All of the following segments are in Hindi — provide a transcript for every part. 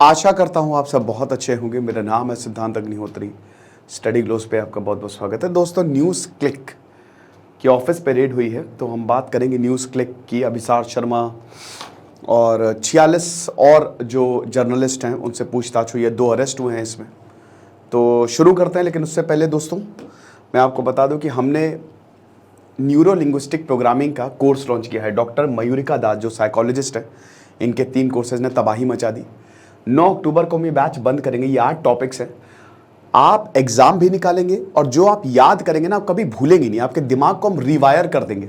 आशा करता हूँ आप सब बहुत अच्छे होंगे। मेरा नाम है सिद्धांत अग्निहोत्री। स्टडी ग्लोस पे आपका बहुत बहुत स्वागत है। दोस्तों, न्यूज़ क्लिक की ऑफिस पे रेड हुई है, तो हम बात करेंगे न्यूज़ क्लिक की। अभिसार शर्मा और 46 और जो जर्नलिस्ट हैं उनसे पूछताछ हुई है। 2 अरेस्ट हुए हैं इसमें। तो शुरू करते हैं, लेकिन उससे पहले दोस्तों मैं आपको बता दूं कि हमने न्यूरो लिंग्विस्टिक प्रोग्रामिंग का कोर्स लॉन्च किया है। डॉक्टर मयूरिका दास जो साइकोलॉजिस्ट है, इनके 3 कोर्सेज ने तबाही मचा दी। 9 अक्टूबर को हम ये बैच बंद करेंगे। ये 8 टॉपिक्स हैं। आप एग्जाम भी निकालेंगे और जो आप याद करेंगे ना, आप कभी भूलेंगे नहीं। आपके दिमाग को हम रिवायर कर देंगे।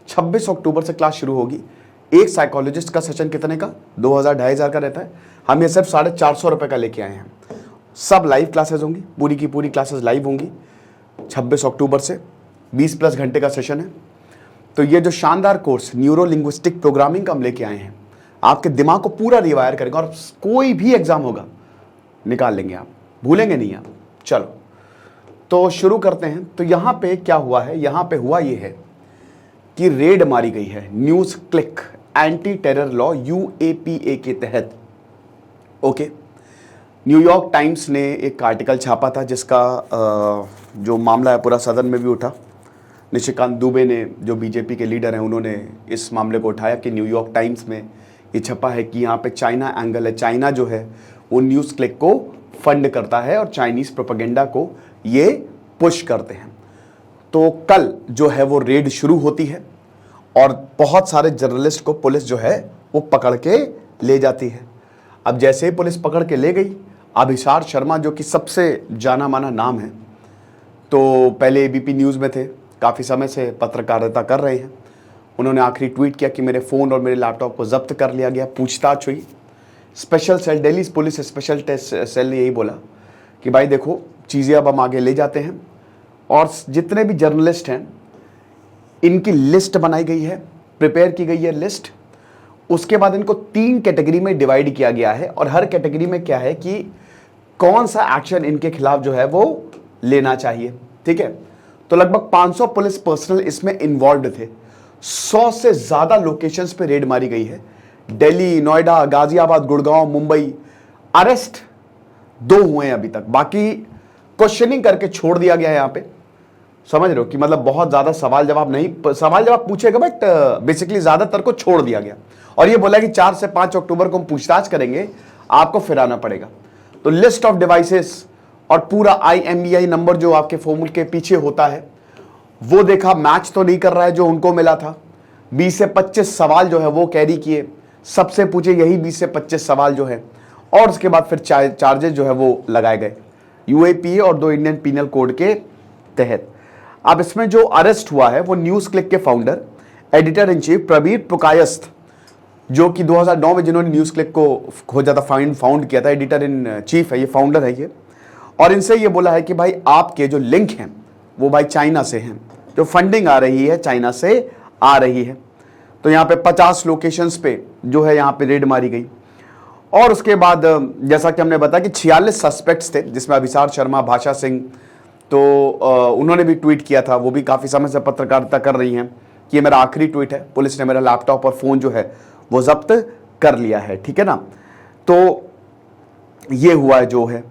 26 अक्टूबर से क्लास शुरू होगी। एक साइकोलॉजिस्ट का सेशन कितने का? 2000-2500 का रहता है। हम ये सिर्फ 450 रुपये का लेके आए हैं। सब लाइव क्लासेस होंगी, पूरी की पूरी क्लासेस लाइव होंगी 26 अक्टूबर से। 20+ घंटे का सेशन है। तो ये जो शानदार कोर्स न्यूरो लिंग्विस्टिक प्रोग्रामिंग का हम लेके आए हैं, आपके दिमाग को पूरा रिवायर करेगा और कोई भी एग्जाम होगा निकाल लेंगे आप, भूलेंगे नहीं आप। चलो तो शुरू करते हैं। तो यहां पे क्या हुआ है? यहां पे हुआ ये है कि रेड मारी गई है news click anti terror law UAPA के तहत। ओके, न्यूयॉर्क टाइम्स ने एक आर्टिकल छापा था जिसका जो मामला है पूरा सदन में भी उठा। निशिकांत दुबे ने, जो बीजेपी के लीडर हैं, उन्होंने इस मामले को उठाया कि न्यूयॉर्क टाइम्स में ये छपा है कि यहाँ पे चाइना एंगल है। चाइना जो है वो न्यूज़ क्लिक को फंड करता है और चाइनीज़ प्रोपेगेंडा को ये पुश करते हैं। तो कल जो है वो रेड शुरू होती है और बहुत सारे जर्नलिस्ट को पुलिस जो है वो पकड़ के ले जाती है। अब जैसे ही पुलिस पकड़ के ले गई, अभिसार शर्मा जो कि सबसे जाना माना नाम है, तो पहले ABP न्यूज़ में थे, काफ़ी समय से पत्रकारिता कर रहे हैं। उन्होंने आखिरी ट्वीट किया कि मेरे फ़ोन और मेरे लैपटॉप को जब्त कर लिया गया, पूछताछ हुई। Special cell, Delhi police special test cell ने यही बोला कि भाई देखो, चीज़ें अब हम आगे ले जाते हैं और जितने भी जर्नलिस्ट हैं इनकी लिस्ट बनाई गई है, प्रिपेयर की गई है लिस्ट। उसके बाद इनको 3 कैटेगरी में डिवाइड किया गया है और हर कैटेगरी में क्या है कि कौन सा एक्शन इनके खिलाफ जो है वो लेना चाहिए। ठीक है, तो लगभग 500 पुलिस पर्सनल इसमें इन्वॉल्व थे। 100 से ज्यादा लोकेशंस पे रेड मारी गई है। दिल्ली, नोएडा, गाजियाबाद, गुड़गांव, मुंबई। अरेस्ट 2 हुए हैं अभी तक, बाकी क्वेश्चनिंग करके छोड़ दिया गया है। यहां पे समझ रहे हो कि मतलब बहुत ज्यादा सवाल जवाब नहीं, सवाल जवाब पूछेगा, बट बेसिकली ज्यादातर को छोड़ दिया गया और ये बोला कि 4 से 5 अक्टूबर को हम पूछताछ करेंगे, आपको फिर आना पड़ेगा। तो लिस्ट ऑफ डिवाइसेस और पूरा IMEI नंबर जो आपके फॉर्मूल के पीछे होता है वो देखा, मैच तो नहीं कर रहा है जो उनको मिला था। 20 से 25 सवाल जो है वो कैरी किए, सबसे पूछे यही 20 से 25 सवाल जो है, और उसके बाद फिर चार्जेस जो है वो लगाए गए UAPA और 2 इंडियन पीनल कोड के तहत। अब इसमें जो अरेस्ट हुआ है वो न्यूज़ क्लिक के founder, editor in chief Prabir Purkayastha, जो कि 2009 में जिन्होंने न्यूज़ क्लिक को खोजा था, फाउंड किया था, एडिटर इन चीफ है ये, फाउंडर है ये। और इनसे ये बोला है कि भाई आपके जो लिंक हैं वो भाई चाइना से हैं, जो फंडिंग आ रही है चाइना से आ रही है। तो यहाँ पे 50 लोकेशंस पे जो है यहाँ पे रेड मारी गई। और उसके बाद जैसा कि हमने बताया कि 46 सस्पेक्ट्स थे, जिसमें अभिसार शर्मा, भाषा सिंह, तो उन्होंने भी ट्वीट किया था। वो भी काफ़ी समय से पत्रकारिता कर रही हैं कि ये मेरा आखिरी ट्वीट है, पुलिस ने मेरा लैपटॉप और फ़ोन जो है वो जब्त कर लिया है। ठीक है ना, तो ये हुआ है जो है।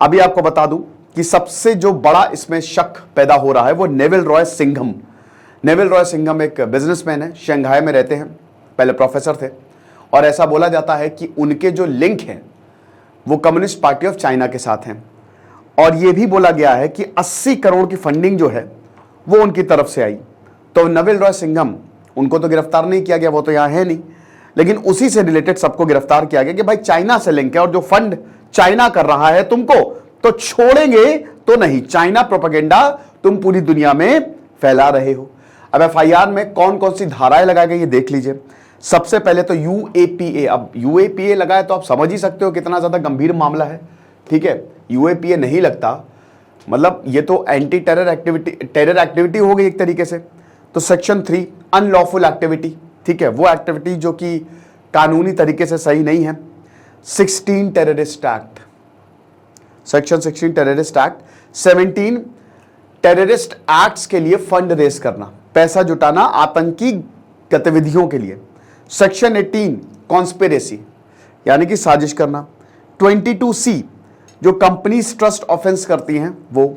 अभी आपको बता दूं कि सबसे जो बड़ा इसमें शक पैदा हो रहा है वो Neville Roy Singham. Neville Roy Singham एक बिजनेसमैन है, शंघाई में रहते हैं, पहले प्रोफेसर थे, और ऐसा बोला जाता है कि उनके जो लिंक हैं वो कम्युनिस्ट पार्टी ऑफ चाइना के साथ हैं। और ये भी बोला गया है कि 80 करोड़ की फंडिंग जो है वो उनकी तरफ से आई। तो नेविल रॉय सिंघम, उनको तो गिरफ्तार नहीं किया गया, वो तो यहाँ है नहीं, लेकिन उसी से रिलेटेड सबको गिरफ्तार किया गया कि भाई चाइना से लिंक है और जो फंड चाइना कर रहा है तुमको तो छोड़ेंगे तो नहीं, चाइना प्रोपेगेंडा तुम पूरी दुनिया में फैला रहे हो। अब FIR में कौन कौन सी धाराएं लगाई गई ये देख लीजिए। सबसे पहले तो UAPA। अब UAPA लगा है तो आप समझ ही सकते हो कितना ज्यादा गंभीर मामला है। ठीक है, UAPA नहीं लगता मतलब ये तो एंटी टेरर एक्टिविटी हो गई एक तरीके से। तो सेक्शन 3 अनलॉफुल एक्टिविटी, ठीक है, वो एक्टिविटी जो कि कानूनी तरीके से सही नहीं है। 16 terrorist act, section 16 terrorist act. 17 terrorist acts के लिए फंड रेज करना, पैसा जुटाना आतंकी गतिविधियों के लिए। सेक्शन 18 कॉन्स्पिरेसी, यानी कि साजिश करना। 22C जो कंपनीज ट्रस्ट ऑफेंस करती हैं वो,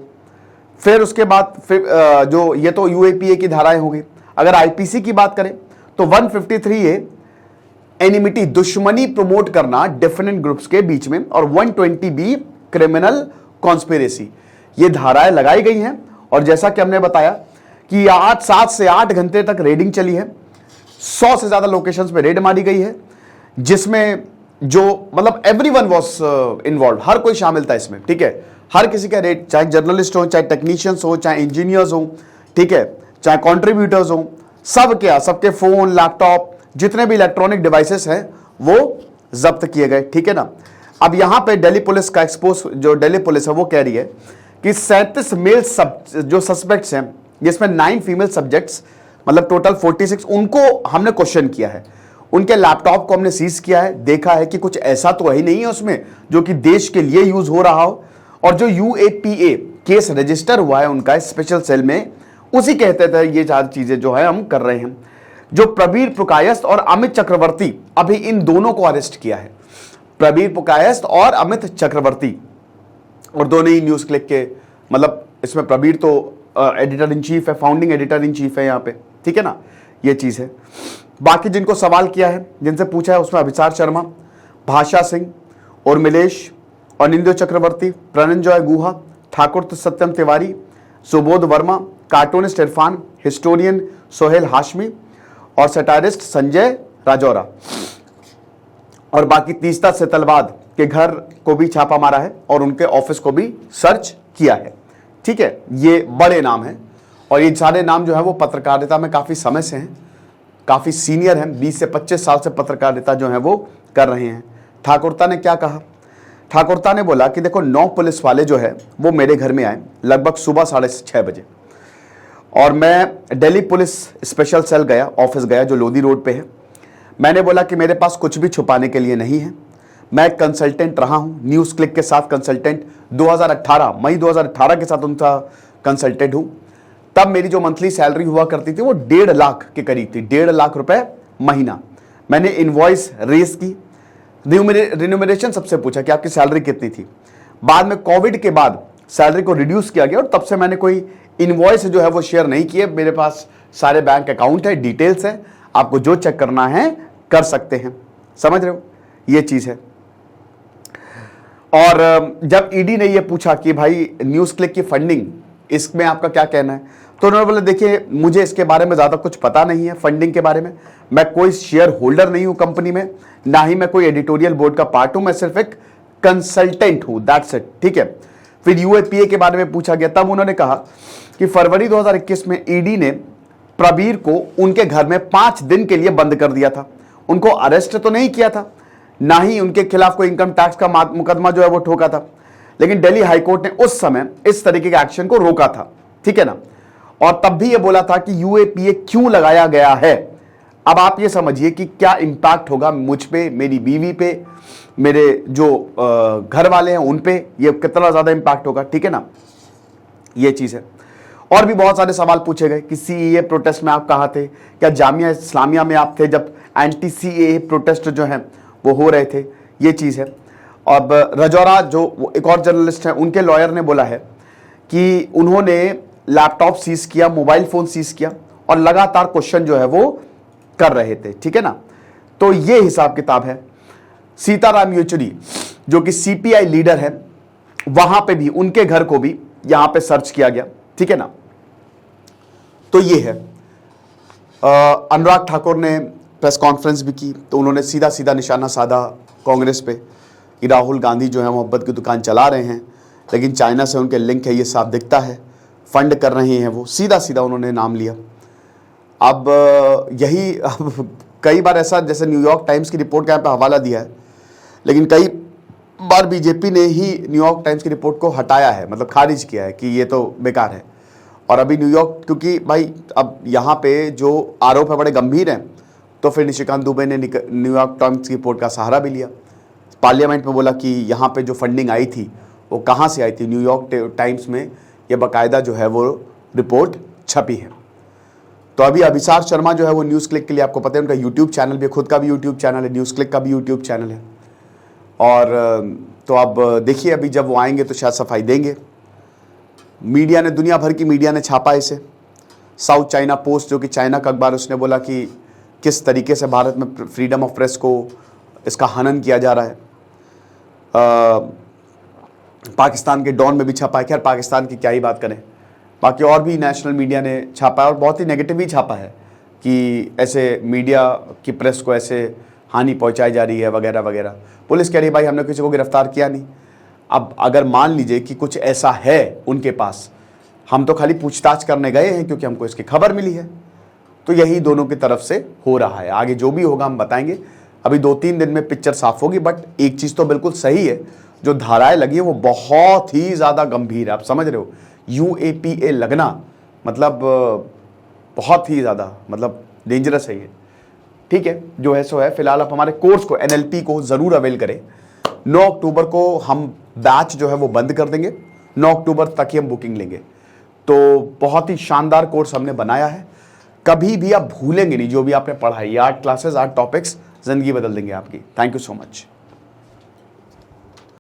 फिर उसके बाद जो ये तो यूएपीए की धाराएं हो गई। अगर आईपीसी की बात करें तो 153A एनिमिटी, दुश्मनी प्रमोट करना डिफरेंट ग्रुप्स के बीच में, और 120B क्रिमिनल कॉन्स्पिरेसी, ये धाराएं लगाई गई हैं। और जैसा कि हमने बताया कि 7 से 8 घंटे तक रेडिंग चली है, 100 से ज्यादा लोकेशंस पे रेड मारी गई है, जिसमें जो मतलब एवरीवन वाज इन्वॉल्व, हर कोई शामिल था इसमें, ठीक है। हर किसी का रेड, चाहे जर्नलिस्ट हो, चाहे टेक्नीशियंस हो, चाहे इंजीनियर्स हो, ठीक है, चाहे कंट्रीब्यूटर्स हो, सबके फोन, लैपटॉप, जितने भी इलेक्ट्रॉनिक डिवाइसेस हैं वो जब्त किए गए, ठीक है ना। अब यहां पे दिल्ली पुलिस का एक्सपोज, जो दिल्ली पुलिस है वो कह रही है कि 37 मेल जो सस्पेक्ट्स हैं, जिसमें 9 फीमेल सब्जेक्ट्स, मतलब टोटल 46, उनको हमने क्वेश्चन किया है। उनके लैपटॉप को हमने सीज किया है, देखा है कि कुछ ऐसा तो ही नहीं है उसमें जो कि देश के लिए यूज हो रहा हो। और जो यूएपीए केस रजिस्टर हुआ है उनका स्पेशल सेल में, उसी कहते थे ये चार चीजें जो है हम कर रहे हैं। जो प्रबीर पुकायस्थ और अमित चक्रवर्ती, अभी इन दोनों को अरेस्ट किया है, प्रबीर पुकायस्थ और अमित चक्रवर्ती, और दोनों ही न्यूज क्लिक के, मतलब इसमें प्रबीर तो एडिटर इन चीफ है, फाउंडिंग एडिटर इन चीफ है यहाँ पे, ठीक है ना, ये चीज है। बाकी जिनको सवाल किया है, जिनसे पूछा है, उसमें अभिसार शर्मा, भाषा सिंह, उर्मिलेश, अनिंदो चक्रवर्ती, प्रणंजय गुहा, ठाकुर सत्यम तिवारी, सुबोध वर्मा, कार्टूनिस्ट इरफान, हिस्टोरियन सोहेल हाशमी और सटारिस्ट संजय राजौरा। और बाकी तीस्ता सेतलवाद के घर को भी छापा मारा है और उनके ऑफिस को भी सर्च किया है, ठीक है। ये बड़े नाम हैं और ये सारे नाम जो है वो पत्रकारिता में काफी समय से हैं, काफी सीनियर हैं, 20 से 25 साल से पत्रकारिता जो है वो कर रहे हैं। ठाकुरता ने क्या कहा? ठाकुरता ने बोला कि देखो 9 पुलिस वाले जो है वो मेरे घर में आए लगभग सुबह 6:30 बजे, और मैं दिल्ली पुलिस स्पेशल सेल गया, ऑफिस गया जो लोधी रोड पे है। मैंने बोला कि मेरे पास कुछ भी छुपाने के लिए नहीं है, मैं कंसल्टेंट रहा हूं, न्यूज क्लिक के साथ कंसल्टेंट 2018 मई 2018 के साथ उनका कंसल्टेंट हूं। तब मेरी जो मंथली सैलरी हुआ करती थी वो 1.5 लाख के करीब थी, 1.5 लाख रुपए महीना। मैंने इनवॉइस रेस की, रिन्यूमरेशन सबसे पूछा कि आपकी सैलरी कितनी थी। बाद में कोविड के बाद सैलरी को रिड्यूस किया गया और तब से मैंने कोई इनवॉइस जो है वो शेयर नहीं किए। मेरे पास सारे बैंक अकाउंट है, डिटेल्स है, आपको जो चेक करना है कर सकते हैं, समझ रहे हो, ये चीज है। और जब ईडी ने ये पूछा कि भाई न्यूज क्लिक की फंडिंग, इसमें आपका क्या कहना है, तो उन्होंने बोला देखिए मुझे इसके बारे में ज्यादा कुछ पता नहीं है, फंडिंग के बारे में। मैं कोई शेयर होल्डर नहीं हूं कंपनी में, ना ही मैं कोई एडिटोरियल बोर्ड का पार्ट हूं, मैं सिर्फ एक कंसल्टेंट हूं, दैट्स इट, ठीक है। फिर यूएपीए के बारे में पूछा गया, तब उन्होंने कहा कि फरवरी 2021 में ईडी ने प्रबीर को उनके घर में 5 दिन के लिए बंद कर दिया था। उनको अरेस्ट तो नहीं किया था, ना ही उनके खिलाफ कोई इनकम टैक्स का मुकदमा जो है वो ठोका था, लेकिन दिल्ली हाईकोर्ट ने उस समय इस तरीके के एक्शन को रोका था, ठीक है ना। और तब भी ये बोला था कि यूएपीए क्यों लगाया गया है। अब आप ये समझिए कि क्या इंपैक्ट होगा मुझ पे, मेरी बीवी पे, मेरे जो घर वाले हैं उन पे, ये कितना ज्यादा इंपैक्ट होगा, ठीक है ना, ये चीज है। और भी बहुत सारे सवाल पूछे गए कि सीएए प्रोटेस्ट में आप कहाँ थे, क्या जामिया इस्लामिया में आप थे जब एंटी सीएए प्रोटेस्ट जो है वो हो रहे थे, ये चीज है। अब राजौरा जो एक और जर्नलिस्ट हैं, उनके लॉयर ने बोला है कि उन्होंने लैपटॉप सीज किया, मोबाइल फोन सीज किया और लगातार क्वेश्चन जो है वो कर रहे थे, ठीक है ना। तो ये हिसाब किताब है। सीताराम येचुरी जो कि सीपीआई लीडर है, वहां पे भी उनके घर को भी यहां पे सर्च किया गया, ठीक है ना। तो ये है। अनुराग ठाकुर ने प्रेस कॉन्फ्रेंस भी की, तो उन्होंने सीधा सीधा निशाना साधा कांग्रेस पे कि राहुल गांधी जो है मोहब्बत की दुकान चला रहे हैं, लेकिन चाइना से उनके लिंक है, ये साफ दिखता है, फंड कर रहे हैं वो, सीधा सीधा उन्होंने नाम लिया। अब यही कई बार ऐसा, जैसे न्यूयॉर्क टाइम्स की रिपोर्ट का यहाँ पे हवाला दिया है, लेकिन कई बार बीजेपी ने ही न्यूयॉर्क टाइम्स की रिपोर्ट को हटाया है, मतलब खारिज किया है कि ये तो बेकार है। और अभी न्यूयॉर्क, क्योंकि भाई अब यहाँ पे जो आरोप है बड़े गंभीर हैं, तो फिर निशिकांत दुबे ने न्यूयॉर्क टाइम्स की रिपोर्ट का सहारा भी लिया, पार्लियामेंट में बोला कि यहाँ पे जो फंडिंग आई थी वो कहाँ से आई थी। न्यूयॉर्क टाइम्स में ये बाकायदा जो है वो रिपोर्ट छपी है। तो अभी अभिसार शर्मा जो है वो न्यूज़ क्लिक के लिए, आपको पता है उनका यूट्यूब चैनल भी, खुद का भी यूट्यूब चैनल है, न्यूज़ क्लिक का भी यूट्यूब चैनल है, और तो अब देखिए अभी जब वो आएंगे तो शायद सफाई देंगे। मीडिया ने, दुनिया भर की मीडिया ने छापा इसे। साउथ चाइना पोस्ट जो कि चाइना का अखबार, उसने बोला कि किस तरीके से भारत में फ्रीडम ऑफ प्रेस को इसका हनन किया जा रहा है। पाकिस्तान के डॉन में भी छापा है। खैर पाकिस्तान की क्या ही बात करें, बाकी और भी नेशनल मीडिया ने छापा है और बहुत ही नेगेटिव ही छापा है कि ऐसे मीडिया की प्रेस को ऐसे हानि पहुंचाई जा रही है वगैरह वगैरह। पुलिस कह रही है भाई हमने किसी को गिरफ्तार किया नहीं। अब अगर मान लीजिए कि कुछ ऐसा है उनके पास, हम तो खाली पूछताछ करने गए हैं क्योंकि हमको इसकी खबर मिली है। तो यही दोनों की तरफ से हो रहा है। आगे जो भी होगा हम बताएंगे। अभी 2-3 दिन में पिक्चर साफ होगी। बट एक चीज़ तो बिल्कुल सही है, जो धाराएं लगी है वो बहुत ही ज़्यादा गंभीर है। आप समझ रहे हो, UAPA लगना मतलब बहुत ही ज़्यादा मतलब डेंजरस है ये। ठीक है, जो है सो है। फिलहाल आप हमारे कोर्स को, NLP को ज़रूर अवेल करें। 9 अक्टूबर को हम बैच जो है वो बंद कर देंगे। 9 अक्टूबर तक ही हम बुकिंग लेंगे। तो बहुत ही शानदार कोर्स हमने बनाया है। कभी भी आप भूलेंगे नहीं जो भी आपने पढ़ा है। ये 8 क्लासेस, 8 टॉपिक्स ज़िंदगी बदल देंगे आपकी। Thank you so much.